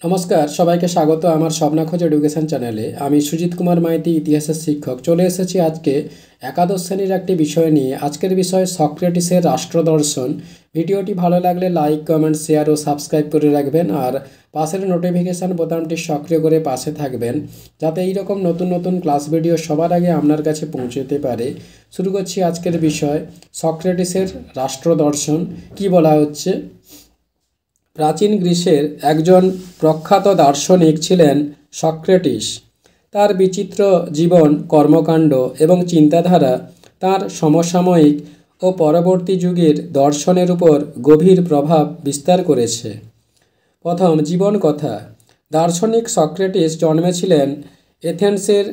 নমস্কার, সবাইকে স্বাগত আমার স্বপ্নাখোঁজ এডুকেশন চ্যানেলে। আমি সুজিত কুমার মাইতি, ইতিহাসের শিক্ষক। চলে এসেছি আজকে একাদশ শ্রেণীর একটি বিষয় নিয়ে। আজকের বিষয় সক্রেটিসের রাষ্ট্রদর্শন। ভিডিওটি ভালো লাগলে লাইক, কমেন্ট, শেয়ার ও সাবস্ক্রাইব করে রাখবেন, আর পাশের নোটিফিকেশান বোতামটি সক্রিয় করে পাশে থাকবেন, যাতে এইরকম নতুন নতুন ক্লাস ভিডিও সবার আগে আপনার কাছে পৌঁছতে পারে। শুরু করছি আজকের বিষয়, সক্রেটিসের রাষ্ট্রদর্শন। কি বলা হচ্ছে? প্রাচীন গ্রীসের একজন প্রখ্যাত দার্শনিক ছিলেন সক্রেটিস। তার বিচিত্র জীবন, কর্মকাণ্ড এবং চিন্তাধারা তার সমসাময়িক ও পরবর্তী যুগের দর্শনের উপর গভীর প্রভাব বিস্তার করেছে। প্রথম জীবন কথা। দার্শনিক সক্রেটিস জন্মেছিলেন এথেন্সের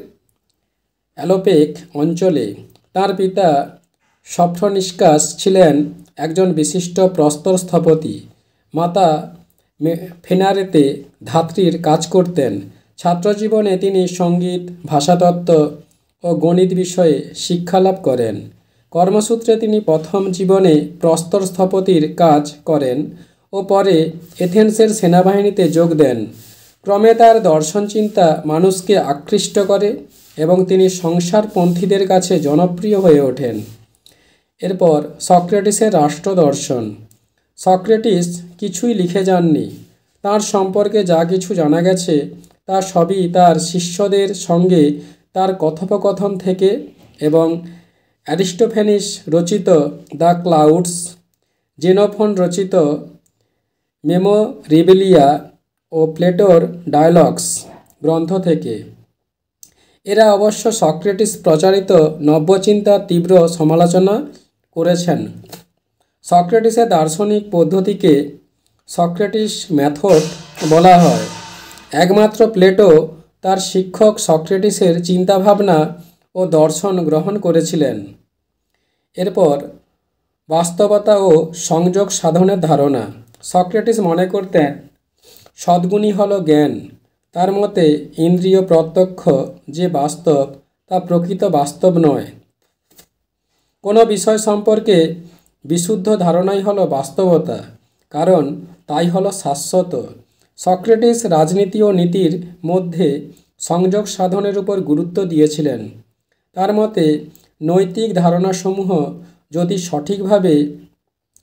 অ্যালোপেক অঞ্চলে। তার পিতা সফ্রনিস্কাস ছিলেন একজন বিশিষ্ট প্রস্তর স্থপতি। মাতা ফেনারেতে ধাত্রীর কাজ করতেন। ছাত্রজীবনে তিনি সঙ্গীত, ভাষাতত্ত্ব ও গণিত বিষয়ে শিক্ষালাভ করেন। কর্মসূত্রে তিনি প্রথম জীবনে প্রস্তর স্থপতির কাজ করেন ও পরে এথেন্সের সেনাবাহিনীতে যোগ দেন। ক্রমে তার দর্শন চিন্তা মানুষকে আকৃষ্ট করে এবং তিনি সংসারপন্থীদের কাছে জনপ্রিয় হয়ে ওঠেন। এরপর সক্রেটিসের রাষ্ট্রদর্শন। সক্রেটিস কিছুই লিখে যাননি। তার সম্পর্কে যা কিছু জানা গেছে তা সবই তার শিষ্যদের সঙ্গে তার কথোপকথন থেকে এবং অ্যারিস্টোফেনিস রচিত দ্য ক্লাউডস, জেনোফন রচিত মেমোরিবিলিয়া ও প্লেটোর ডায়ালগস গ্রন্থ থেকে। এরা অবশ্য সক্রেটিস প্রচারিত নব্যচিন্তার তীব্র সমালোচনা করেছেন। সক্রেটিসের দার্শনিক পদ্ধতিকে সক্রেটিস মেথড বলা হয়। একমাত্র প্লেটো তার শিক্ষক সক্রেটিসের চিন্তাভাবনা ও দর্শন গ্রহণ করেছিলেন। এরপর বাস্তবতা ও সংযোগ সাধনের ধারণা। সক্রেটিস মনে করতেন সদ্গুণই হলো জ্ঞান। তার মতে ইন্দ্রিয় প্রত্যক্ষ যে বাস্তব তা প্রকৃত বাস্তব নয়। কোনো বিষয় সম্পর্কে বিশুদ্ধ ধারণাই হলো বাস্তবতা, কারণ তাই হলো শাশ্বত। সক্রেটিস রাজনীতি ও নীতির মধ্যে সংযোগ সাধনের উপর গুরুত্ব দিয়েছিলেন। তার মতে নৈতিক ধারণাসমূহ যদি সঠিকভাবে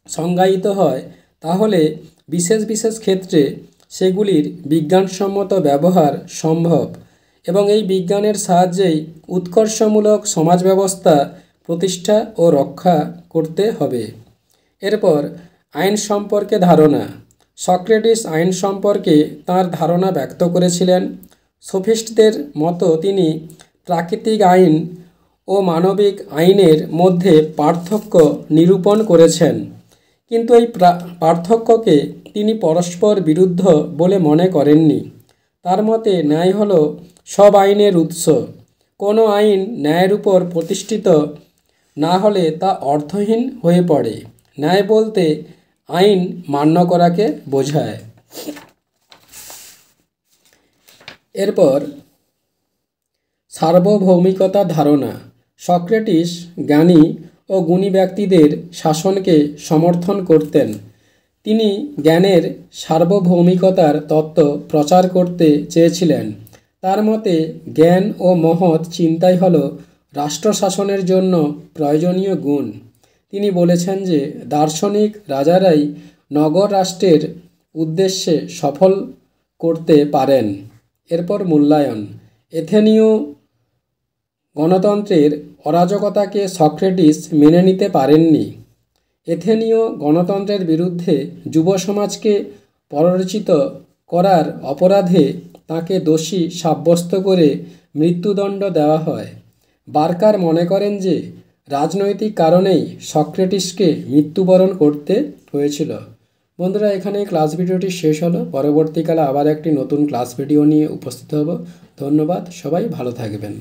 সংজ্ঞায়িত হয় তাহলে বিশেষ বিশেষ ক্ষেত্রে সেগুলির বিজ্ঞানসম্মত ব্যবহার সম্ভব এবং এই বিজ্ঞানের সাহায্যেই উৎকর্ষমূলক সমাজ ব্যবস্থা প্রতিষ্ঠা ও রক্ষা করতে হবে। এরপর আইন সম্পর্কে ধারণা। সক্রেটিস আইন সম্পর্কে তাঁর ধারণা ব্যক্ত করেছিলেন। সোফিস্টদের মতো তিনি প্রাকৃতিক আইন ও মানবিক আইনের মধ্যে পার্থক্য নিরূপণ করেছেন, কিন্তু এই পার্থক্যকে তিনি পরস্পর বিরুদ্ধ বলে মনে করেননি। তার মতে ন্যায় হলো সব আইনের উৎস। কোনো আইন ন্যায়ের উপর প্রতিষ্ঠিত না হলে তা অর্থহীন হয়ে পড়ে। ন্যায় বলতে আইন মান্য করাকে বোঝায়। এরপর সার্বভৌমিকতার ধারণা। সক্রেটিস জ্ঞানী ও গুণী ব্যক্তিদের শাসনকে সমর্থন করতেন। তিনি জ্ঞানের সার্বভৌমিকতার তত্ত্ব প্রচার করতে চেয়েছিলেন। তার মতে জ্ঞান ও মহৎ চিন্তাই হল রাষ্ট্র শাসনের জন্য প্রয়োজনীয় গুণ। তিনি বলেছেন যে দার্শনিক রাজারাই নগর রাষ্ট্রের উদ্দেশ্যে সফল করতে পারেন। এরপর মূল্যায়ন। এথেনীয় গণতন্ত্রের অরাজকতাকে সক্রেটিস মেনে নিতে পারেননি। এথেনীয় গণতন্ত্রের বিরুদ্ধে যুব সমাজকে প্ররোচিত করার অপরাধে তাকে দোষী সাব্যস্ত করে মৃত্যুদণ্ড দেওয়া হয়। বার্কার মনে করেন যে রাজনৈতিক কারণেই সক্রেটিসকে মৃত্যুবরণ করতে হয়েছিল। বন্ধুরা, এখানে ক্লাস ভিডিওটি শেষ হলো। পরবর্তীকালে আবার একটি নতুন ক্লাস ভিডিও নিয়ে উপস্থিত হব। ধন্যবাদ, সবাই ভালো থাকবেন।